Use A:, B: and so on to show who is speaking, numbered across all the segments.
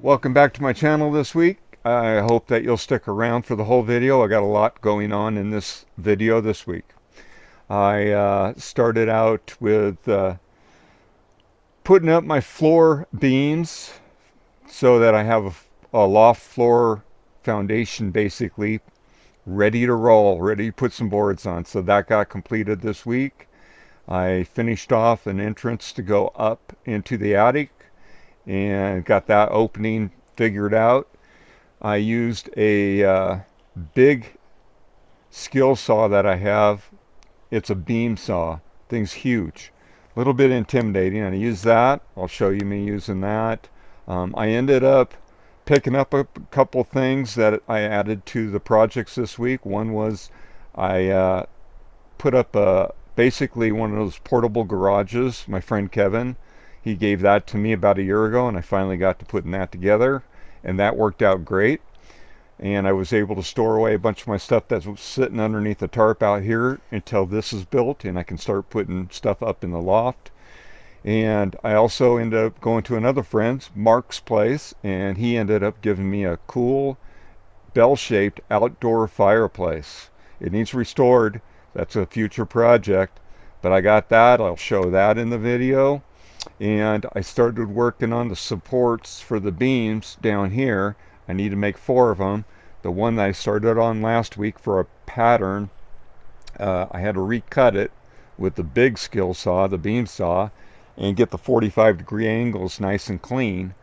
A: Welcome back to my channel this week. I hope that you'll stick around for the whole video. I got a lot going on in this video this week. I started out with putting up my floor beams so that I have a loft floor foundation basically ready to roll, ready to put some boards on. So that got completed this week. I finished off an entrance to go up into the attic and got that opening figured out. I used a big skill saw that I have. It's a beam saw. Thing's huge. A little bit intimidating. I use that. I'll show you me using that. I ended up picking up a couple things that I added to the projects this week. One was I put up basically one of those portable garages. My friend Kevin, he gave that to me about a year ago, and I finally got to putting that together, and that worked out great. And I was able to store away a bunch of my stuff that was sitting underneath the tarp out here until this is built, and I can start putting stuff up in the loft. And I also ended up going to another friend's, Mark's place, and he ended up giving me a cool bell-shaped outdoor fireplace. It needs restored. That's a future project, but I got that. I'll show that in the video. And I started working on the supports for the beams down here. I need to make 4 of them. The one that I started on last week for a pattern, I had to recut it with the big skill saw, the beam saw, and get the 45-degree angles nice and clean.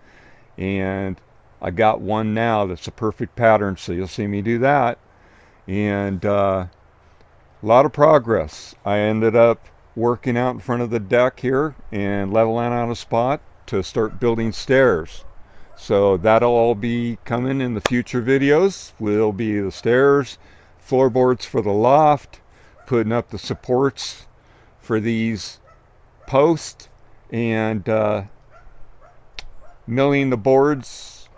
A: And I got one now that's a perfect pattern, so you'll see me do that. And a lot of progress. I ended up working out in front of the deck here and leveling out a spot to start building stairs. So that'll all be coming in the future videos. Will be the stairs, floorboards for the loft, putting up the supports for these posts, and milling the boards,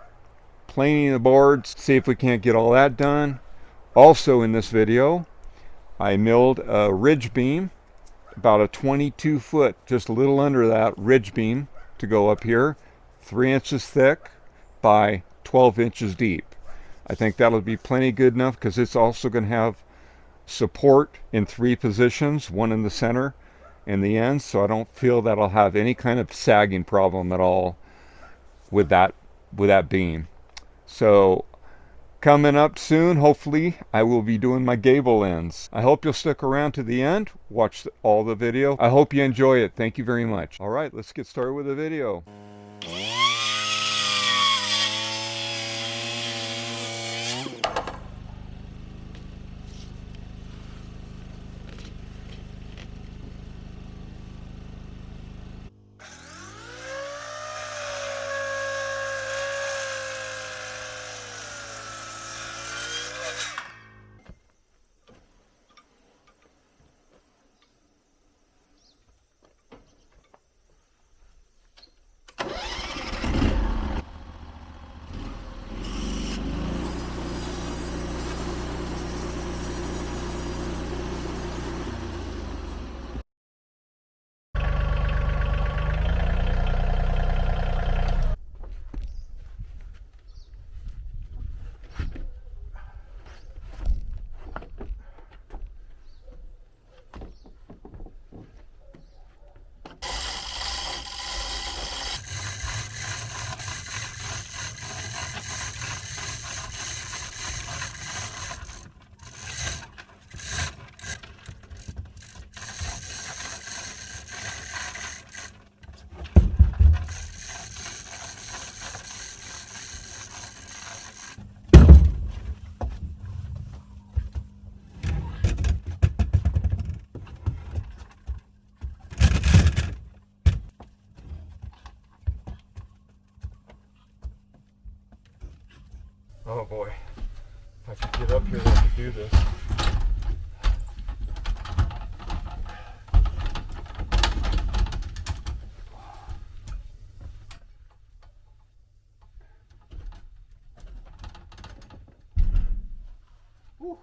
A: planing the boards, see if we can't get all that done. Also in this video, I milled a ridge beam, about a 22 foot, just a little under that ridge beam to go up here, 3 inches thick by 12 inches deep. I think that'll be plenty good enough because it's also going to have support in 3 positions, one in the center and the ends, so I don't feel that I'll have any kind of sagging problem at all with that beam. So coming up soon, hopefully, I will be doing my gable ends. I hope you'll stick around to the end, watch all the video. I hope you enjoy it. Thank you very much. All right, let's get started with the video. Oh boy, if I could get up here, I could do this. Whew.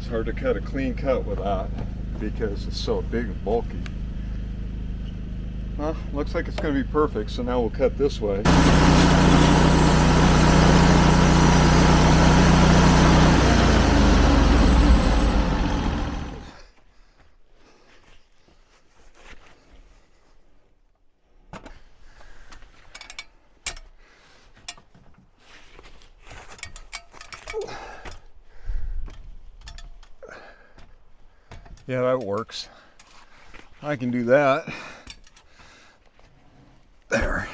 A: hard to cut a clean cut with that because it's so big and bulky. Well, looks like it's going to be perfect, so now we'll cut this way. Yeah, that works. I can do that. There.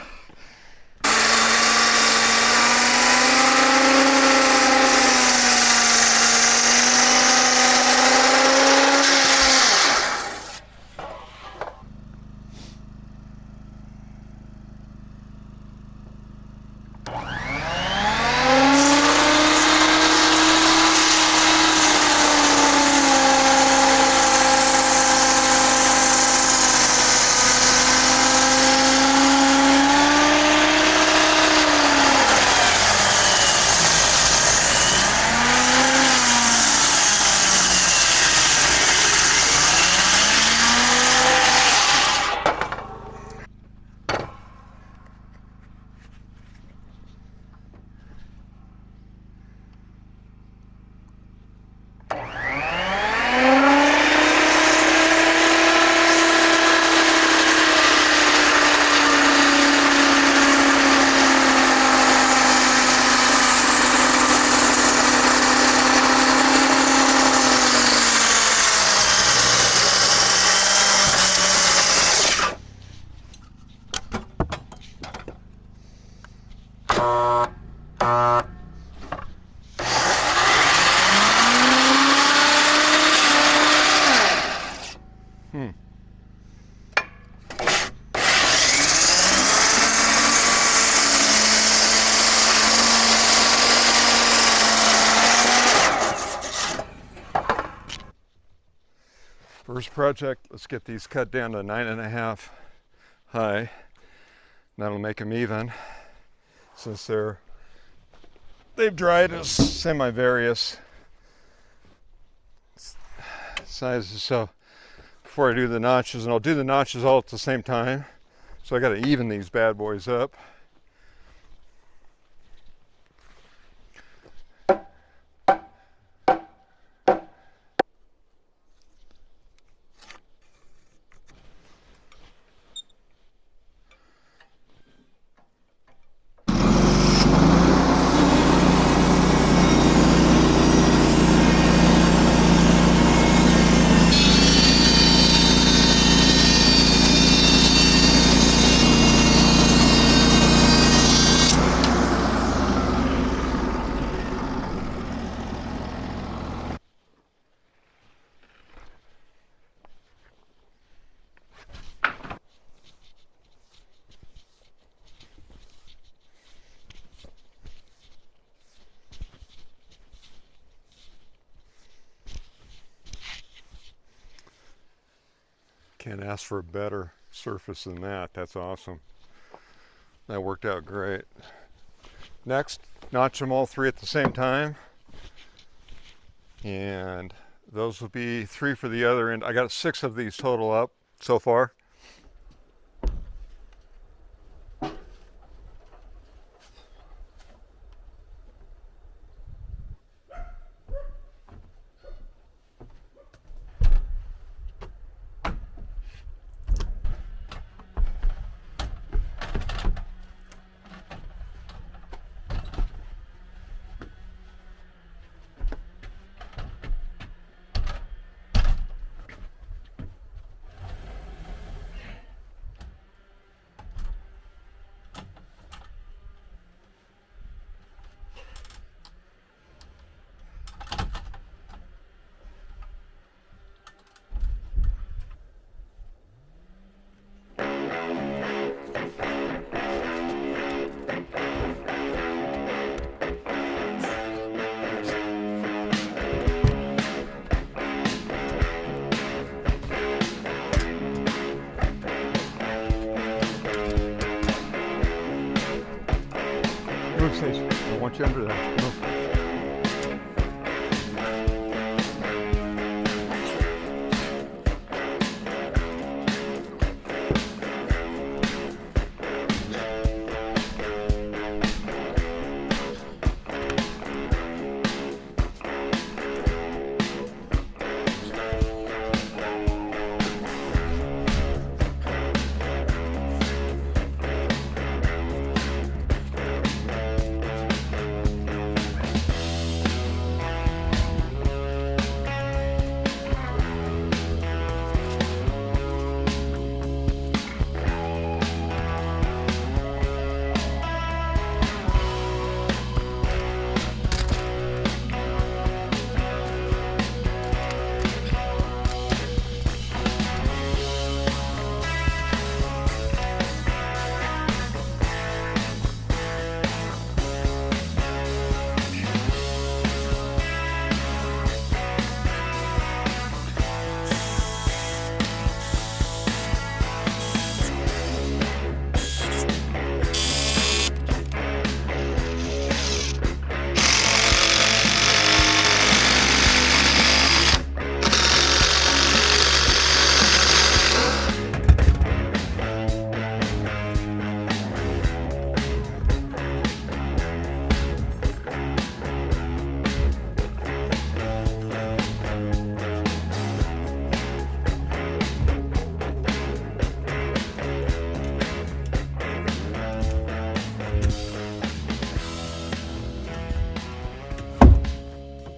A: First project, let's get these cut down to 9.5 high. That'll make them even since they've dried as semi-various sizes. So before I do the notches, and I'll do the notches all at the same time, so I got to even these bad boys up. Can't ask for a better surface than that. That's awesome. That worked out great. Next, notch them all three at the same time. And those will be 3 for the other end. I got 6 of these total up so far. Move, Sage. I want you under that. Move.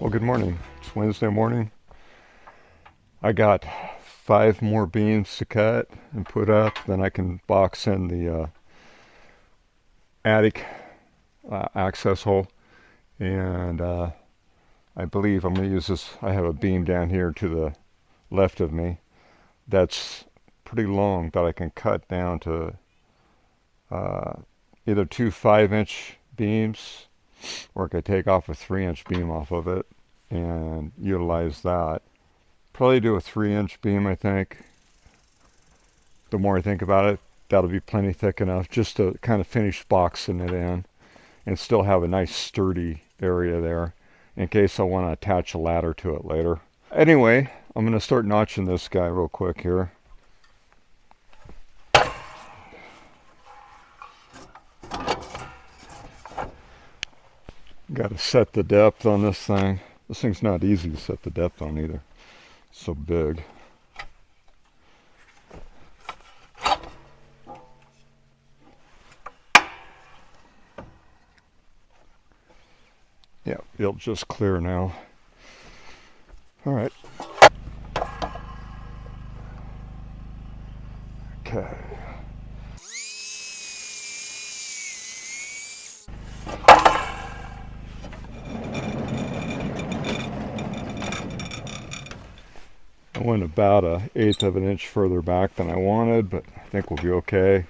A: Well, good morning. It's Wednesday morning. I got 5 more beams to cut and put up. Then I can box in the attic access hole. And I believe I'm going to use this. I have a beam down here to the left of me that's pretty long that I can cut down to either 2 5-inch beams, or I could take off a 3-inch beam off of it and utilize that. Probably do a 3-inch beam, I think. The more I think about it, that'll be plenty thick enough just to kind of finish boxing it in and still have a nice sturdy area there in case I want to attach a ladder to it later. Anyway, I'm going to start notching this guy real quick here. Got to set the depth on this thing. This thing's not easy to set the depth on either. It's so big. Yeah, it'll just clear now. All right. Okay. I went about 1/8 of an inch further back than I wanted, but I think we'll be okay.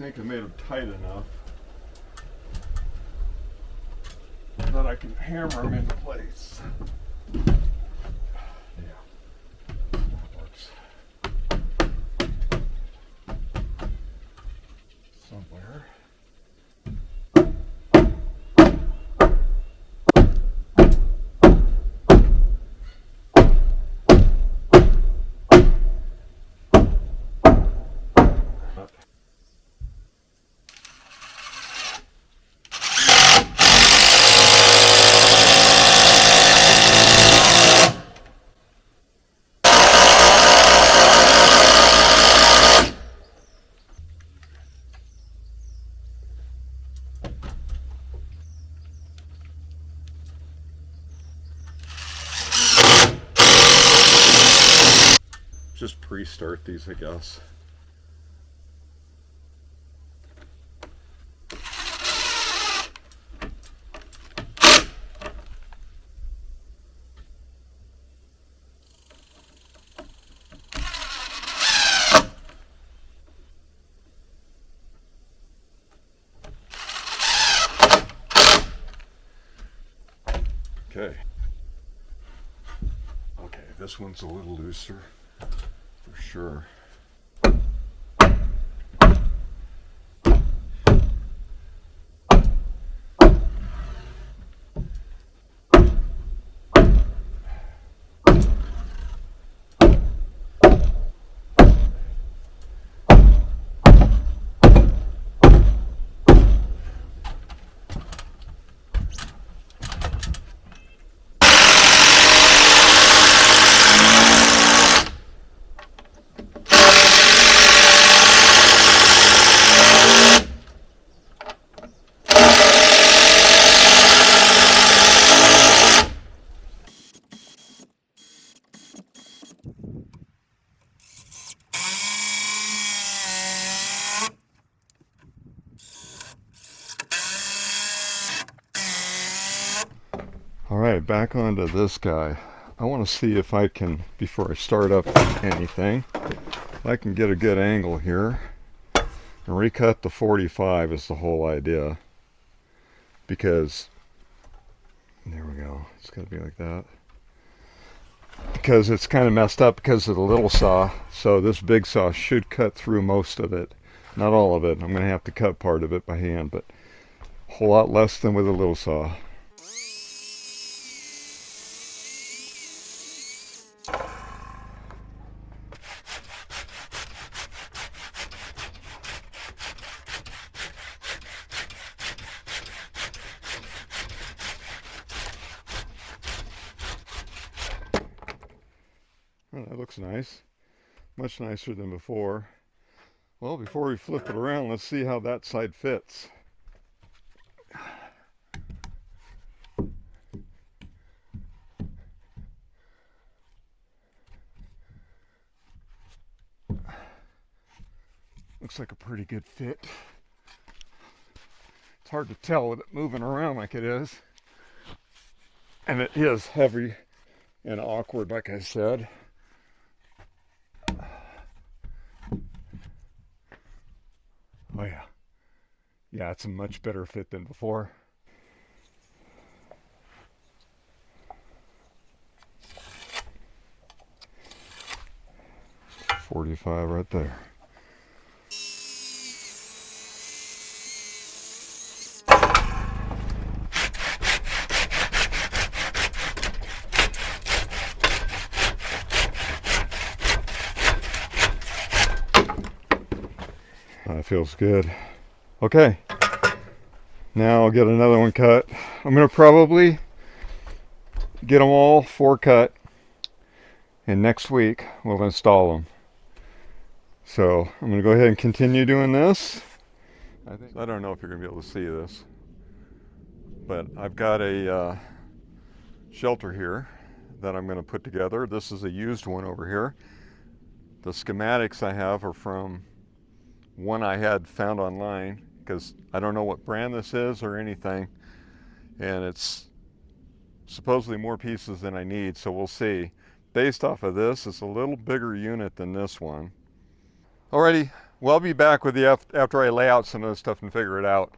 A: think I made them tight enough that I can hammer them into place. Yeah, that works. Somewhere. Just pre-start these, I guess. Okay. Okay, this one's a little looser for sure. All right, back onto this guy. I want to see if I can, before I start up anything, if I can get a good angle here. And recut the 45 is the whole idea. Because, there we go, it's got to be like that. Because it's kind of messed up because of the little saw. So this big saw should cut through most of it. Not all of it. I'm going to have to cut part of it by hand, but a whole lot less than with a little saw. Oh, that looks nice. Much nicer than before. Well, before we flip it around, let's see how that side fits. Looks like a pretty good fit. It's hard to tell with it moving around like it is. And it is heavy and awkward, like I said. Oh yeah. Yeah, it's a much better fit than before. $45 right there. That feels good. Okay, now I'll get another one cut. I'm going to probably get them all 4 cut, and next week we'll install them. So I'm going to go ahead and continue doing this. I don't know if you're going to be able to see this, but I've got a shelter here that I'm going to put together. This is a used one over here. The schematics I have are from one I had found online, because I don't know what brand this is or anything, and it's supposedly more pieces than I need, so we'll see. Based off of this, it's a little bigger unit than this one. Alrighty, Well, I'll be back with you after I lay out some of this stuff and figure it out.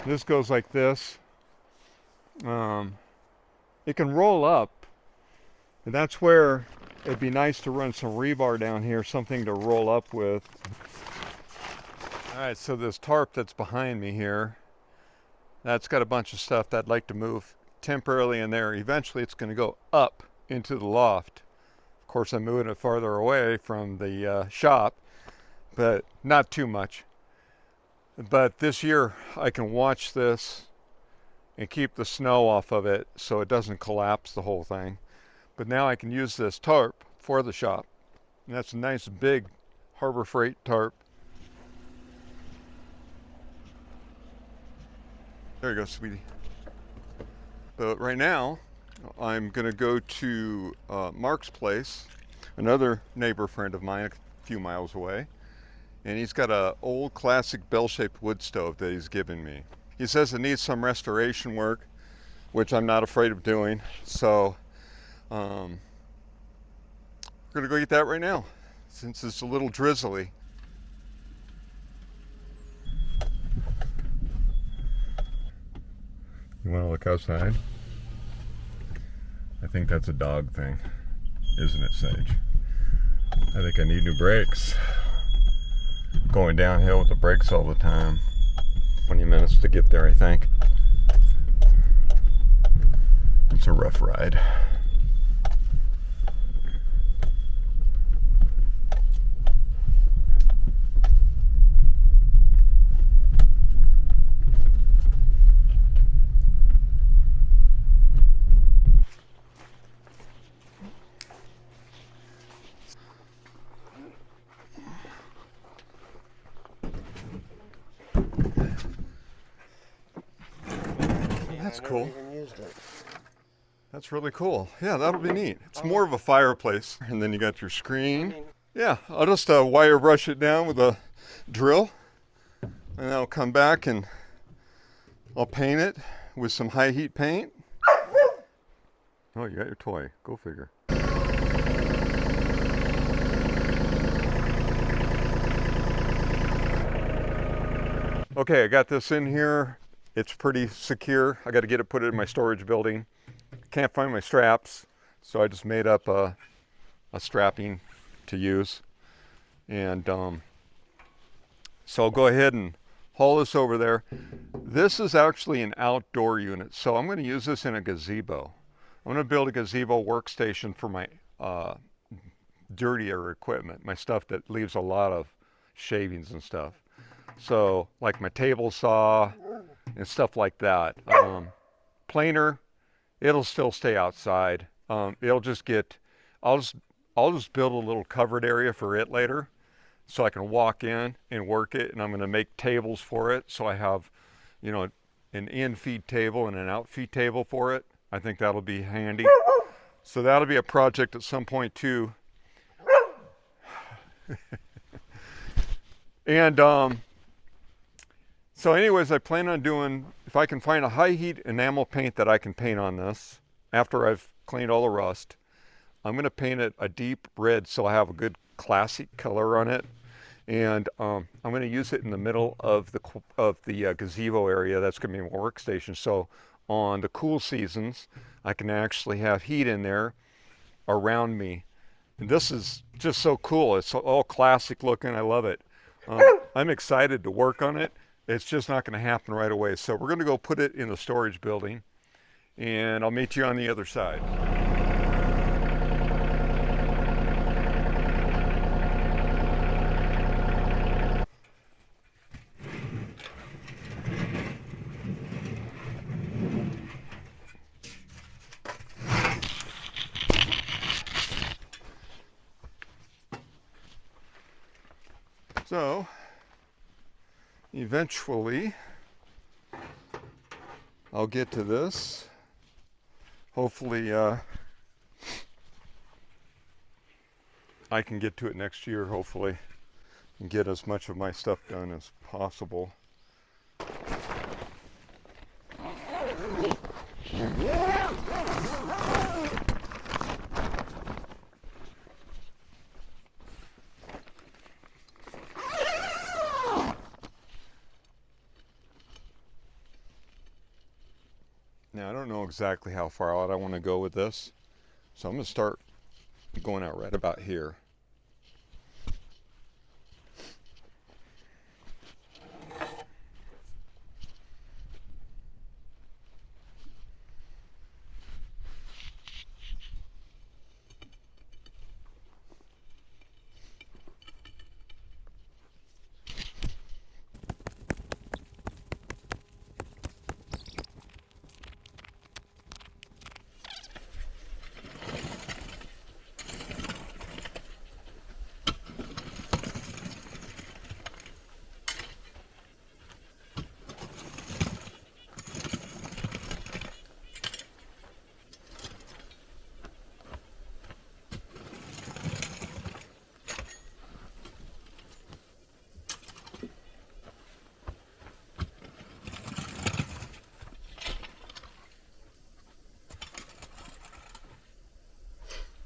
A: This goes like this. It can roll up, and that's where it'd be nice to run some rebar down here, something to roll up with. All right, so this tarp that's behind me here, that's got a bunch of stuff that I'd like to move temporarily in there. Eventually it's going to go up into the loft. Of course, I'm moving it farther away from the shop, but not too much. But this year I can watch this and keep the snow off of it so it doesn't collapse the whole thing. But now I can use this tarp for the shop. And that's a nice big Harbor Freight tarp. There you go, sweetie. But right now I'm gonna go to Mark's place, another neighbor friend of mine a few miles away. And he's got an old classic bell-shaped wood stove that he's given me. He says it needs some restoration work, which I'm not afraid of doing. So we're gonna go get that right now, since it's a little drizzly. You wanna look outside? I think that's a dog thing, isn't it, Sage? I think I need new brakes. Going downhill with the brakes all the time. 20 minutes to get there, I think. It's a rough ride. That's cool. That's really cool. Yeah, that'll be neat. It's more of a fireplace. And then you got your screen. Yeah, I'll just wire brush it down with a drill. And I'll come back and I'll paint it with some high heat paint. Oh, you got your toy. Go figure. Okay, I got this in here. It's pretty secure. I got to get it put in my storage building. Can't find my straps, so I just made up a strapping to use. And so I'll go ahead and haul this over there. This is actually an outdoor unit, so I'm going to use this in a gazebo. I'm going to build a gazebo workstation for my dirtier equipment, my stuff that leaves a lot of shavings and stuff. So like my table saw and stuff like that. Planer, it'll still stay outside. It'll just get, I'll just build a little covered area for it later so I can walk in and work it, and I'm going to make tables for it so I have, you know, an in feed table and an out feed table for it. I think that'll be handy. So that'll be a project at some point too. And so anyways, I plan on doing, if I can find a high heat enamel paint that I can paint on this after I've cleaned all the rust, I'm going to paint it a deep red so I have a good classic color on it. And I'm going to use it in the middle of the gazebo area. That's going to be my workstation. So on the cool seasons, I can actually have heat in there around me. And this is just so cool. It's all classic looking. I love it. I'm excited to work on it. It's just not going to happen right away. So we're going to go put it in the storage building, and I'll meet you on the other side. So, eventually, I'll get to this. Hopefully, I can get to it next year, hopefully, and get as much of my stuff done as possible. Now, I don't know exactly how far out I want to go with this, so I'm going to start going out right about here.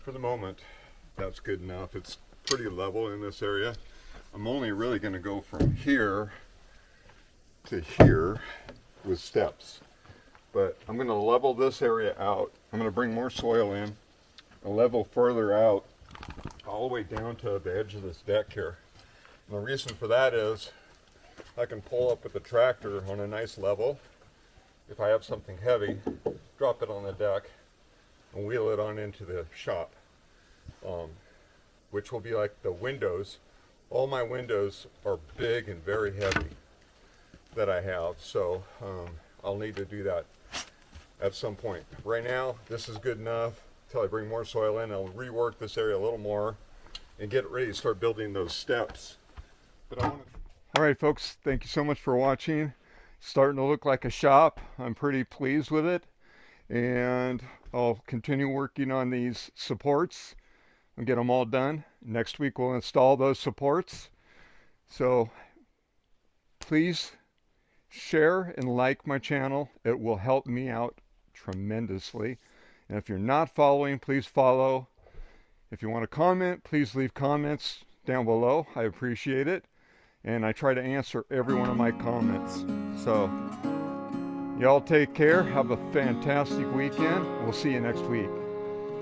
A: For the moment, that's good enough. It's pretty level in this area. I'm only really going to go from here to here with steps. But I'm going to level this area out. I'm going to bring more soil in, a level further out, all the way down to the edge of this deck here. And the reason for that is I can pull up with the tractor on a nice level. If I have something heavy, drop it on the deck and wheel it on into the shop, which will be like the windows. All my windows are big and very heavy that I have, so I'll need to do that at some point. Right now, this is good enough until I bring more soil in. I'll rework this area a little more and get ready to start building those steps. But I want to... All right, folks, thank you so much for watching. Starting to look like a shop. I'm pretty pleased with it, and I'll continue working on these supports and get them all done. Next week we'll install those supports. So please share and like my channel. It will help me out tremendously. And if you're not following, please follow. If you want to comment, please leave comments down below. I appreciate it. And I try to answer every one of my comments. So y'all take care. Have a fantastic weekend. We'll see you next week.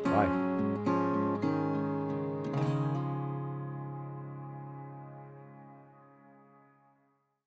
A: Bye.